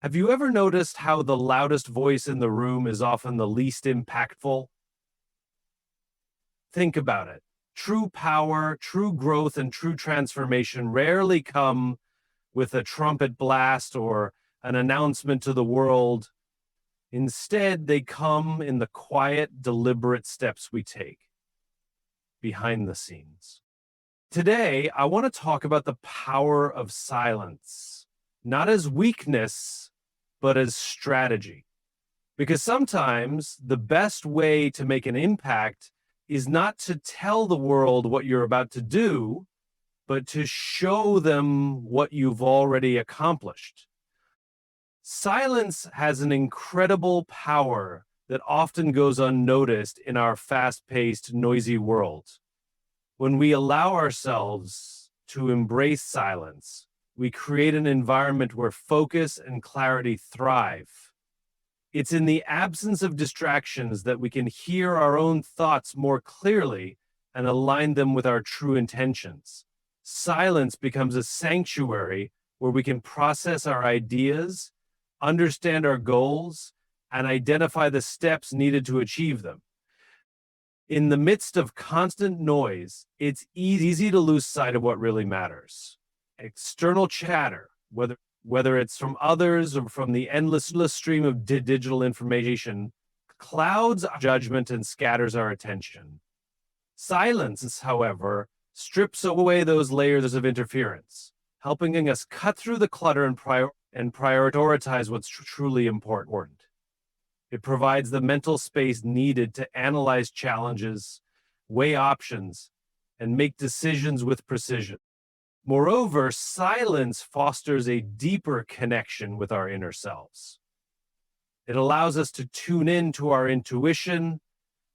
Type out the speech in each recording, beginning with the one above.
Have you ever noticed how the loudest voice in the room is often the least impactful? Think about it. True power, true growth, and true transformation rarely come with a trumpet blast or an announcement to the world. Instead, they come in the quiet, deliberate steps we take behind the scenes. Today, I want to talk about the power of silence, not as weakness, but as strategy. Because sometimes the best way to make an impact is not to tell the world what you're about to do, but to show them what you've already accomplished. Silence has an incredible power that often goes unnoticed in our fast-paced, noisy world. When we allow ourselves to embrace silence, we create an environment where focus and clarity thrive. It's in the absence of distractions that we can hear our own thoughts more clearly and align them with our true intentions. Silence becomes a sanctuary where we can process our ideas, understand our goals, and identify the steps needed to achieve them. In the midst of constant noise, it's easy to lose sight of what really matters. External chatter, whether it's from others or from the endless stream of digital information, clouds our judgment and scatters our attention. Silence, however, strips away those layers of interference, helping us cut through the clutter and prioritize what's truly important. It provides the mental space needed to analyze challenges, weigh options, and make decisions with precision. Moreover, silence fosters a deeper connection with our inner selves. It allows us to tune in to our intuition,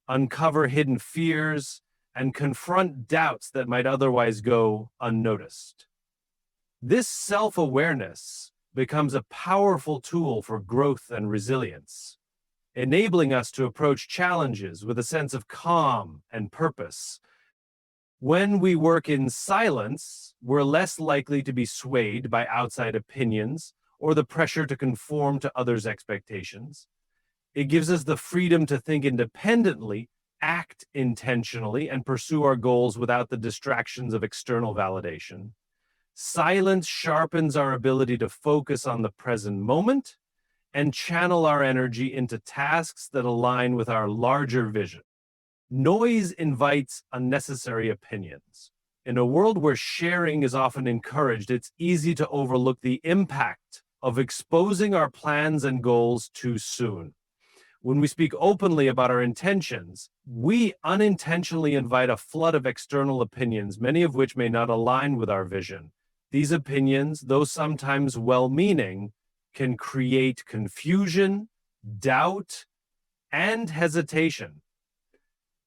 uncover hidden fears, and confront doubts that might otherwise go unnoticed. This self-awareness becomes a powerful tool for growth and resilience, enabling us to approach challenges with a sense of calm and purpose. When we work in silence, we're less likely to be swayed by outside opinions or the pressure to conform to others' expectations. It gives us the freedom to think independently, act intentionally, and pursue our goals without the distractions of external validation. Silence sharpens our ability to focus on the present moment and channel our energy into tasks that align with our larger vision. Noise invites unnecessary opinions. In a world where sharing is often encouraged, it's easy to overlook the impact of exposing our plans and goals too soon. When we speak openly about our intentions, we unintentionally invite a flood of external opinions, many of which may not align with our vision. These opinions, though sometimes well-meaning, can create confusion, doubt, and hesitation.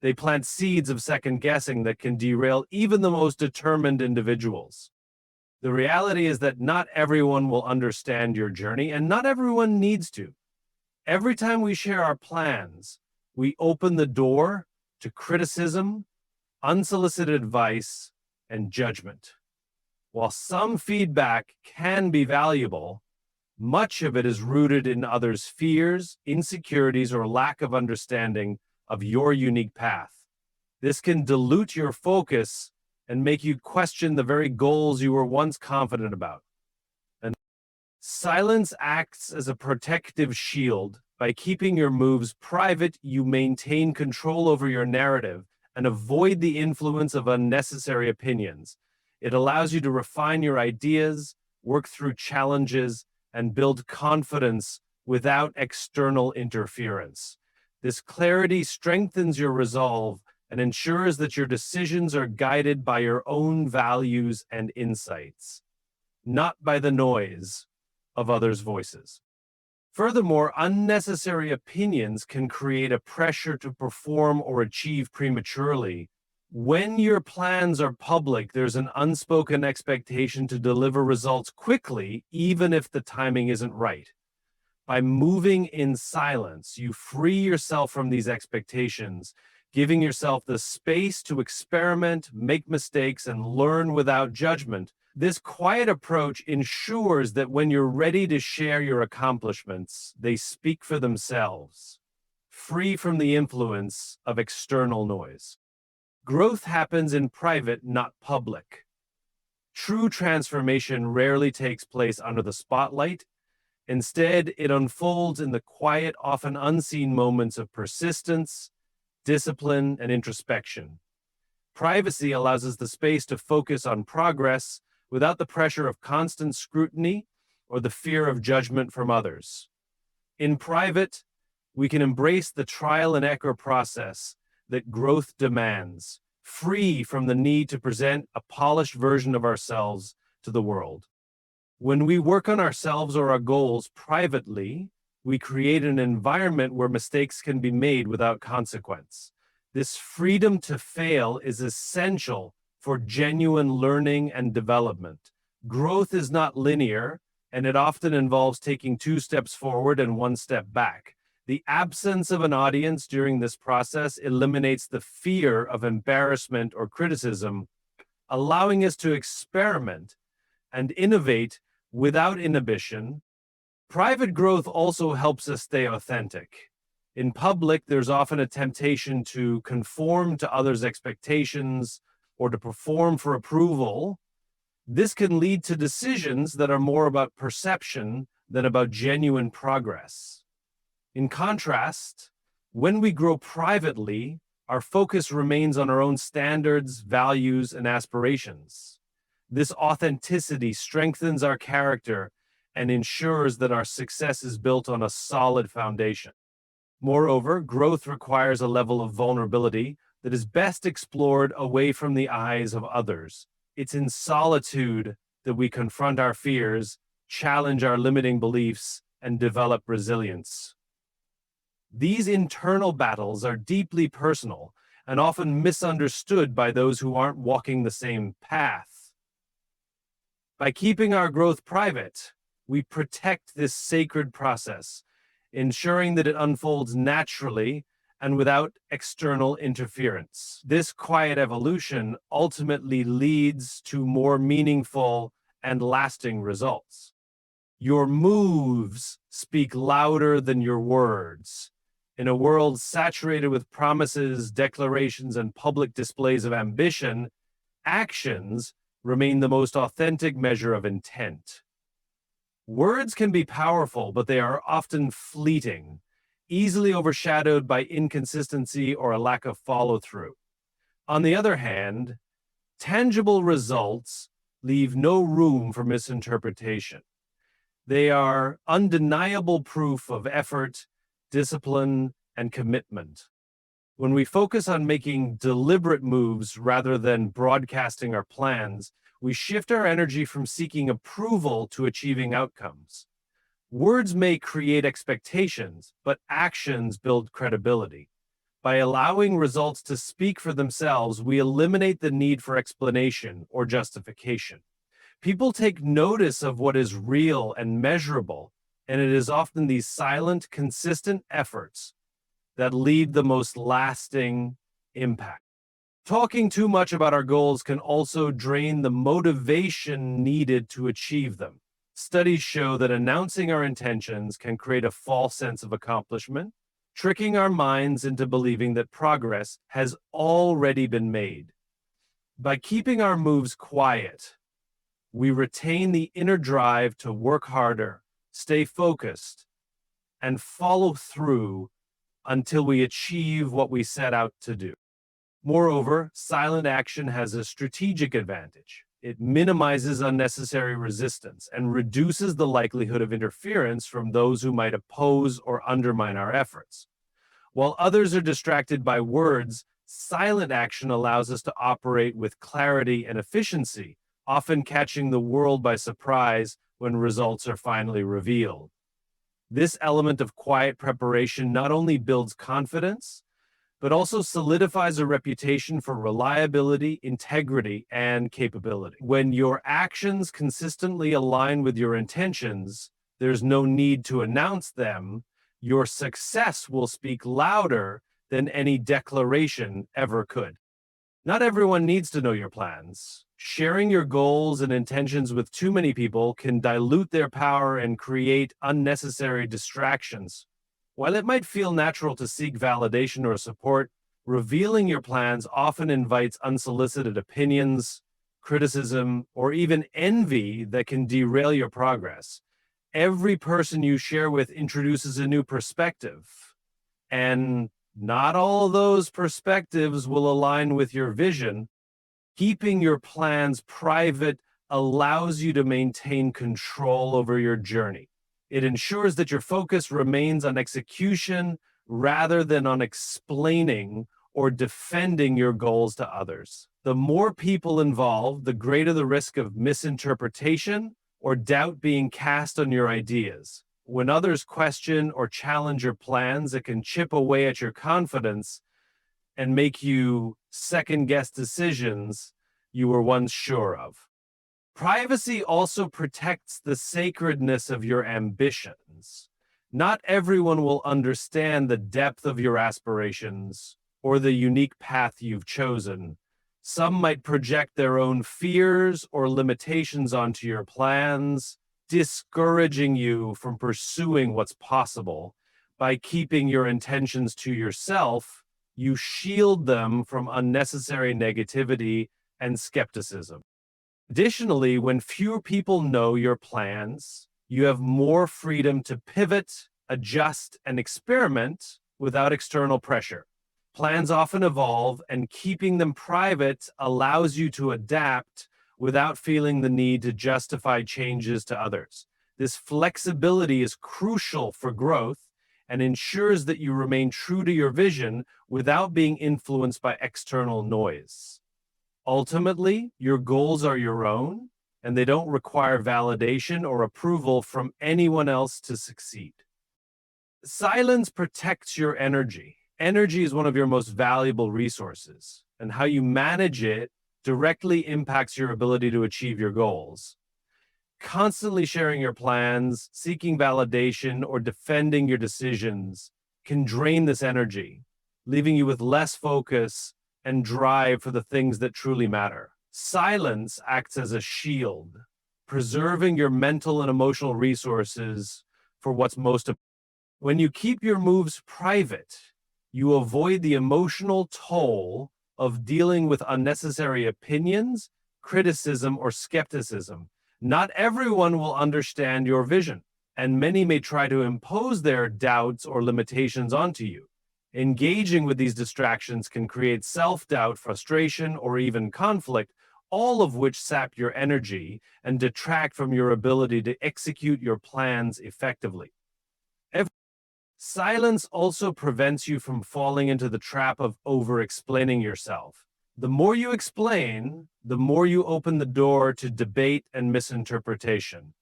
They plant seeds of second-guessing that can derail even the most determined individuals. The reality is that not everyone will understand your journey, and not everyone needs to. Every time we share our plans, we open the door to criticism, unsolicited advice, and judgment. While some feedback can be valuable, much of it is rooted in others' fears, insecurities, or lack of understanding of your unique path. This can dilute your focus and make you question the very goals you were once confident about. And silence acts as a protective shield. By keeping your moves private, you maintain control over your narrative and avoid the influence of unnecessary opinions. It allows you to refine your ideas, work through challenges, and build confidence without external interference. This clarity strengthens your resolve and ensures that your decisions are guided by your own values and insights, not by the noise of others' voices. Furthermore, unnecessary opinions can create a pressure to perform or achieve prematurely. When your plans are public, there's an unspoken expectation to deliver results quickly, even if the timing isn't right. By moving in silence, you free yourself from these expectations, giving yourself the space to experiment, make mistakes, and learn without judgment, This quiet approach ensures that when you're ready to share your accomplishments, they speak for themselves, free from the influence of external noise. Growth happens in private, not public. True transformation rarely takes place under the spotlight. Instead, it unfolds in the quiet, often unseen moments of persistence, discipline, and introspection. Privacy allows us the space to focus on progress without the pressure of constant scrutiny or the fear of judgment from others. In private, we can embrace the trial and error process that growth demands, free from the need to present a polished version of ourselves to the world. When we work on ourselves or our goals privately, we create an environment where mistakes can be made without consequence. This freedom to fail is essential for genuine learning and development. Growth is not linear, and it often involves taking 2 steps forward and 1 step back. The absence of an audience during this process eliminates the fear of embarrassment or criticism, allowing us to experiment and innovate without inhibition. Private growth also helps us stay authentic. In public, there's often a temptation to conform to others' expectations or to perform for approval. This can lead to decisions that are more about perception than about genuine progress. In contrast, when we grow privately, our focus remains on our own standards, values, and aspirations. This authenticity strengthens our character and ensures that our success is built on a solid foundation. Moreover, growth requires a level of vulnerability that is best explored away from the eyes of others. It's in solitude that we confront our fears, challenge our limiting beliefs, and develop resilience. These internal battles are deeply personal and often misunderstood by those who aren't walking the same path. By keeping our growth private, we protect this sacred process, ensuring that it unfolds naturally and without external interference. This quiet evolution ultimately leads to more meaningful and lasting results. Your moves speak louder than your words. In a world saturated with promises, declarations, and public displays of ambition, actions remain the most authentic measure of intent. Words can be powerful, but they are often fleeting, easily overshadowed by inconsistency or a lack of follow-through. On the other hand, tangible results leave no room for misinterpretation. They are undeniable proof of effort, discipline, and commitment. When we focus on making deliberate moves rather than broadcasting our plans, we shift our energy from seeking approval to achieving outcomes. Words may create expectations, but actions build credibility. By allowing results to speak for themselves, we eliminate the need for explanation or justification. People take notice of what is real and measurable, and it is often these silent, consistent efforts that leave the most lasting impact. Talking too much about our goals can also drain the motivation needed to achieve them. Studies show that announcing our intentions can create a false sense of accomplishment, tricking our minds into believing that progress has already been made. By keeping our moves quiet, we retain the inner drive to work harder, stay focused, and follow through until we achieve what we set out to do. Moreover, silent action has a strategic advantage. It minimizes unnecessary resistance and reduces the likelihood of interference from those who might oppose or undermine our efforts. While others are distracted by words, silent action allows us to operate with clarity and efficiency, often catching the world by surprise when results are finally revealed. This element of quiet preparation not only builds confidence, but also solidifies a reputation for reliability, integrity, and capability. When your actions consistently align with your intentions, there's no need to announce them. Your success will speak louder than any declaration ever could. Not everyone needs to know your plans. Sharing your goals and intentions with too many people can dilute their power and create unnecessary distractions. While it might feel natural to seek validation or support, revealing your plans often invites unsolicited opinions, criticism, or even envy that can derail your progress. Every person you share with introduces a new perspective, and not all of those perspectives will align with your vision. Keeping your plans private allows you to maintain control over your journey. It ensures that your focus remains on execution rather than on explaining or defending your goals to others. The more people involved, the greater the risk of misinterpretation or doubt being cast on your ideas. When others question or challenge your plans, it can chip away at your confidence and make you second guess decisions you were once sure of. Privacy also protects the sacredness of your ambitions. Not everyone will understand the depth of your aspirations or the unique path you've chosen. Some might project their own fears or limitations onto your plans, discouraging you from pursuing what's possible. By keeping your intentions to yourself, you shield them from unnecessary negativity and skepticism. Additionally, when fewer people know your plans, you have more freedom to pivot, adjust, and experiment without external pressure. Plans often evolve, and keeping them private allows you to adapt without feeling the need to justify changes to others. This flexibility is crucial for growth and ensures that you remain true to your vision without being influenced by external noise. Ultimately, your goals are your own, and they don't require validation or approval from anyone else to succeed. Silence protects your energy. Energy is one of your most valuable resources, and how you manage it directly impacts your ability to achieve your goals. Constantly sharing your plans, seeking validation, or defending your decisions can drain this energy, leaving you with less focus and drive for the things that truly matter. Silence acts as a shield, preserving your mental and emotional resources for what's most important. When you keep your moves private, you avoid the emotional toll of dealing with unnecessary opinions, criticism, or skepticism. Not everyone will understand your vision, and many may try to impose their doubts or limitations onto you. Engaging with these distractions can create self-doubt, frustration, or even conflict, all of which sap your energy and detract from your ability to execute your plans effectively. Silence also prevents you from falling into the trap of over-explaining yourself. The more you explain, the more you open the door to debate and misinterpretation.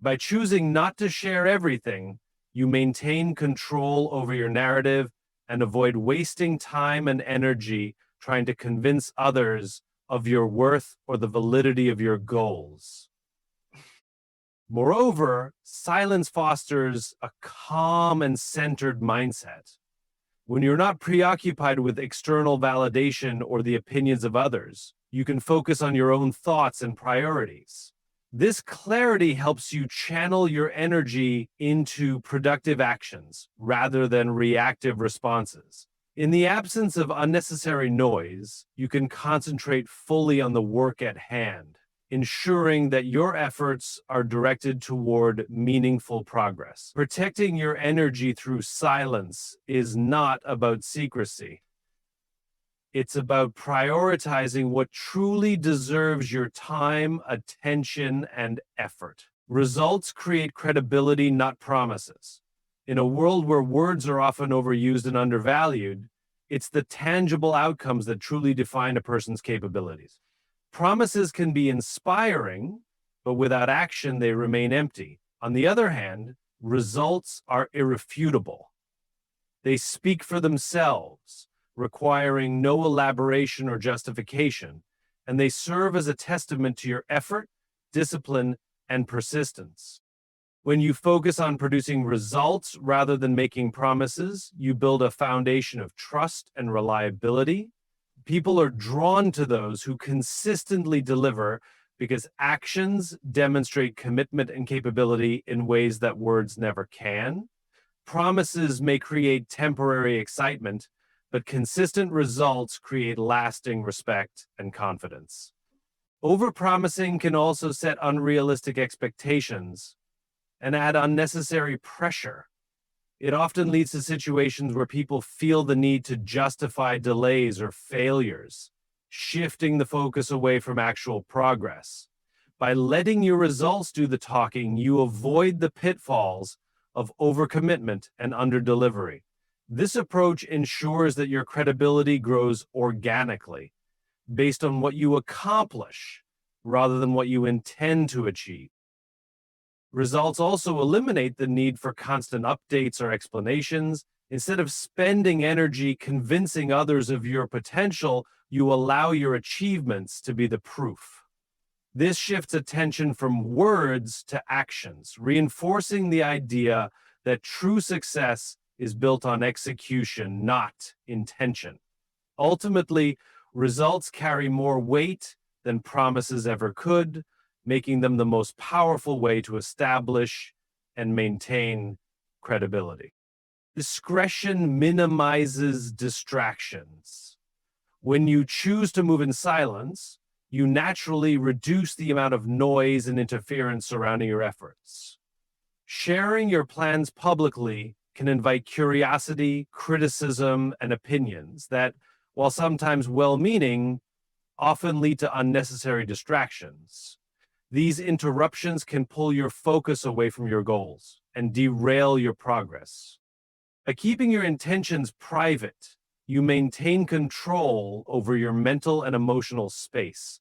By choosing not to share everything, you maintain control over your narrative and avoid wasting time and energy trying to convince others of your worth or the validity of your goals. Moreover, silence fosters a calm and centered mindset. When you're not preoccupied with external validation or the opinions of others, you can focus on your own thoughts and priorities. This clarity helps you channel your energy into productive actions rather than reactive responses. In the absence of unnecessary noise, you can concentrate fully on the work at hand, ensuring that your efforts are directed toward meaningful progress. Protecting your energy through silence is not about secrecy. It's about prioritizing what truly deserves your time, attention, and effort. Results create credibility, not promises. In a world where words are often overused and undervalued, it's the tangible outcomes that truly define a person's capabilities. Promises can be inspiring, but without action, they remain empty. On the other hand, results are irrefutable. They speak for themselves, requiring no elaboration or justification, and they serve as a testament to your effort, discipline, and persistence. When you focus on producing results rather than making promises, you build a foundation of trust and reliability. People are drawn to those who consistently deliver because actions demonstrate commitment and capability in ways that words never can. Promises may create temporary excitement, but consistent results create lasting respect and confidence. Overpromising can also set unrealistic expectations and add unnecessary pressure. It often leads to situations where people feel the need to justify delays or failures, shifting the focus away from actual progress. By letting your results do the talking, you avoid the pitfalls of overcommitment and underdelivery. This approach ensures that your credibility grows organically, based on what you accomplish rather than what you intend to achieve. Results also eliminate the need for constant updates or explanations. Instead of spending energy convincing others of your potential, you allow your achievements to be the proof. This shifts attention from words to actions, reinforcing the idea that true success is built on execution, not intention. Ultimately, results carry more weight than promises ever could, making them the most powerful way to establish and maintain credibility. Discretion minimizes distractions. When you choose to move in silence, you naturally reduce the amount of noise and interference surrounding your efforts. Sharing your plans publicly can invite curiosity, criticism, and opinions that, while sometimes well-meaning, often lead to unnecessary distractions. These interruptions can pull your focus away from your goals and derail your progress. By keeping your intentions private, you maintain control over your mental and emotional space.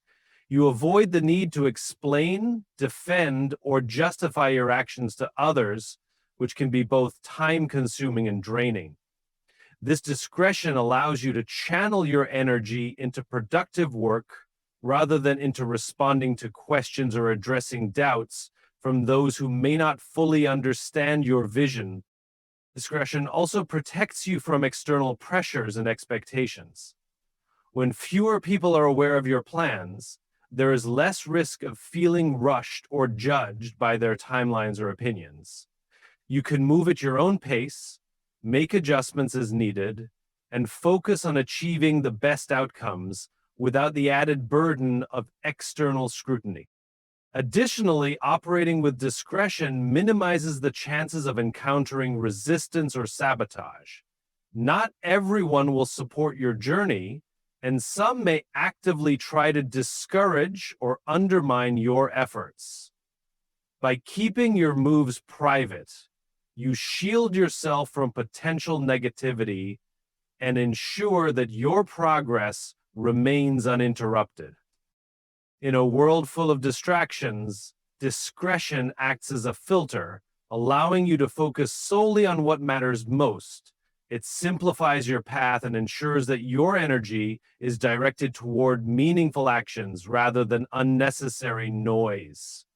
You avoid the need to explain, defend, or justify your actions to others, which can be both time-consuming and draining. This discretion allows you to channel your energy into productive work rather than into responding to questions or addressing doubts from those who may not fully understand your vision. Discretion also protects you from external pressures and expectations. When fewer people are aware of your plans, there is less risk of feeling rushed or judged by their timelines or opinions. You can move at your own pace, make adjustments as needed, and focus on achieving the best outcomes without the added burden of external scrutiny. Additionally, operating with discretion minimizes the chances of encountering resistance or sabotage. Not everyone will support your journey, and some may actively try to discourage or undermine your efforts. By keeping your moves private, you shield yourself from potential negativity and ensure that your progress remains uninterrupted. In a world full of distractions, discretion acts as a filter, allowing you to focus solely on what matters most. It simplifies your path and ensures that your energy is directed toward meaningful actions rather than unnecessary noise.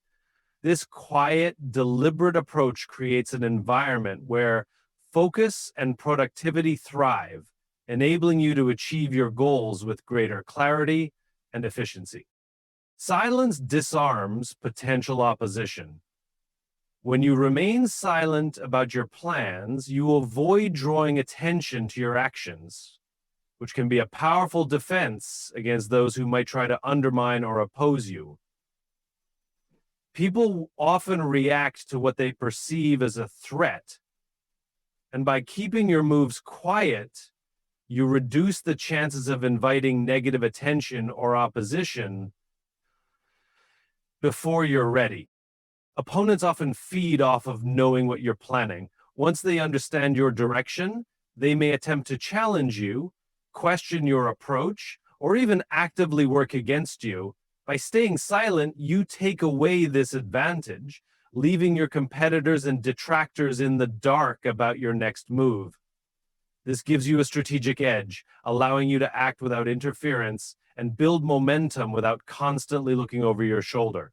This quiet, deliberate approach creates an environment where focus and productivity thrive, enabling you to achieve your goals with greater clarity and efficiency. Silence disarms potential opposition. When you remain silent about your plans, you avoid drawing attention to your actions, which can be a powerful defense against those who might try to undermine or oppose you. People often react to what they perceive as a threat, and by keeping your moves quiet, you reduce the chances of inviting negative attention or opposition before you're ready. Opponents often feed off of knowing what you're planning. Once they understand your direction, they may attempt to challenge you, question your approach, or even actively work against you. By staying silent, you take away this advantage, leaving your competitors and detractors in the dark about your next move. This gives you a strategic edge, allowing you to act without interference and build momentum without constantly looking over your shoulder.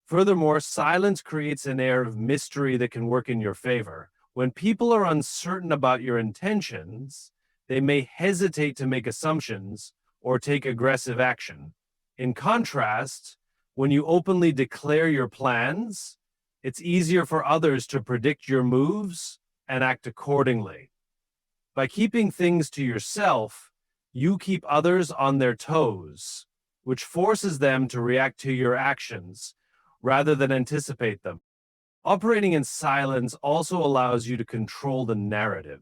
Furthermore, silence creates an air of mystery that can work in your favor. When people are uncertain about your intentions, they may hesitate to make assumptions or take aggressive action. In contrast, when you openly declare your plans, it's easier for others to predict your moves and act accordingly. By keeping things to yourself, you keep others on their toes, which forces them to react to your actions rather than anticipate them. Operating in silence also allows you to control the narrative.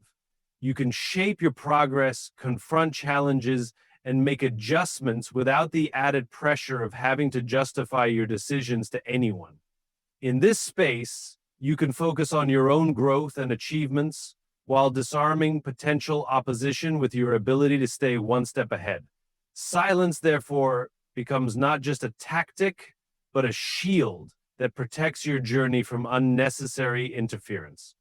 You can shape your progress, confront challenges, and make adjustments without the added pressure of having to justify your decisions to anyone. In this space, you can focus on your own growth and achievements while disarming potential opposition with your ability to stay one step ahead. Silence, therefore, becomes not just a tactic, but a shield that protects your journey from unnecessary interference.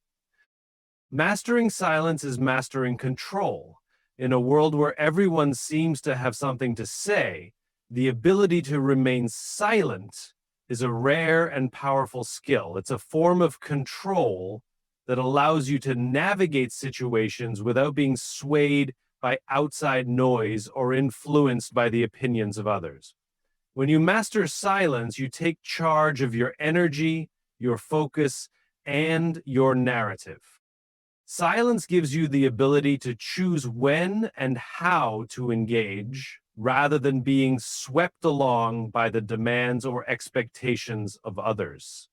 Mastering silence is mastering control. In a world where everyone seems to have something to say, the ability to remain silent is a rare and powerful skill. It's a form of control that allows you to navigate situations without being swayed by outside noise or influenced by the opinions of others. When you master silence, you take charge of your energy, your focus, and your narrative. Silence gives you the ability to choose when and how to engage rather than being swept along by the demands or expectations of others.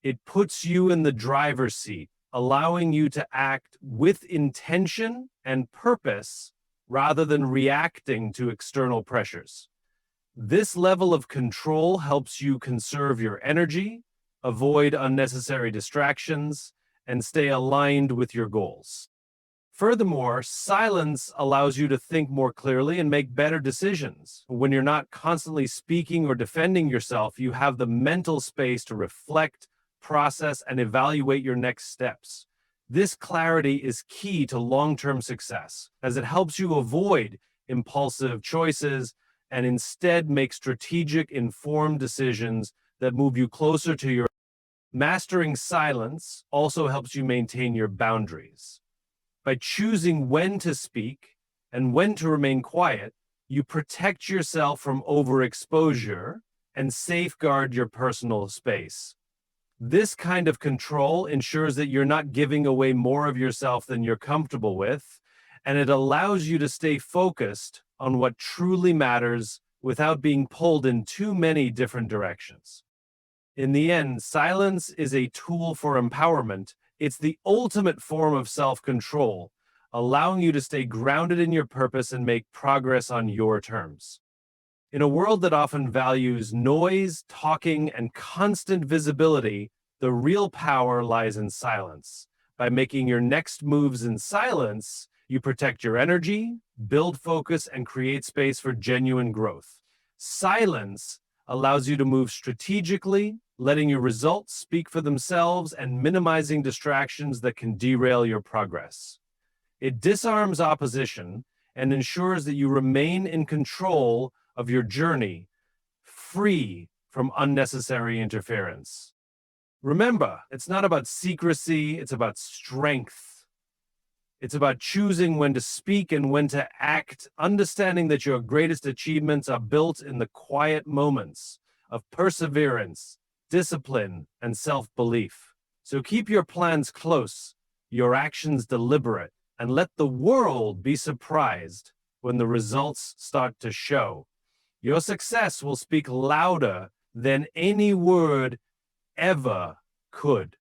It puts you in the driver's seat, allowing you to act with intention and purpose rather than reacting to external pressures. This level of control helps you conserve your energy, avoid unnecessary distractions, and stay aligned with your goals. Furthermore, silence allows you to think more clearly and make better decisions. When you're not constantly speaking or defending yourself, you have the mental space to reflect, process, and evaluate your next steps. This clarity is key to long-term success, as it helps you avoid impulsive choices and instead make strategic, informed decisions that move you closer to your. Mastering silence also helps you maintain your boundaries. By choosing when to speak and when to remain quiet, you protect yourself from overexposure and safeguard your personal space. This kind of control ensures that you're not giving away more of yourself than you're comfortable with, and it allows you to stay focused on what truly matters without being pulled in too many different directions. In the end, silence is a tool for empowerment. It's the ultimate form of self-control, allowing you to stay grounded in your purpose and make progress on your terms. In a world that often values noise, talking, and constant visibility, the real power lies in silence. By making your next moves in silence, you protect your energy, build focus, and create space for genuine growth. Silence allows you to move strategically, letting your results speak for themselves and minimizing distractions that can derail your progress. It disarms opposition and ensures that you remain in control of your journey, free from unnecessary interference. Remember, it's not about secrecy, it's about strength. It's about choosing when to speak and when to act, understanding that your greatest achievements are built in the quiet moments of perseverance, discipline, and self-belief. So keep your plans close, your actions deliberate, and let the world be surprised when the results start to show. Your success will speak louder than any word ever could.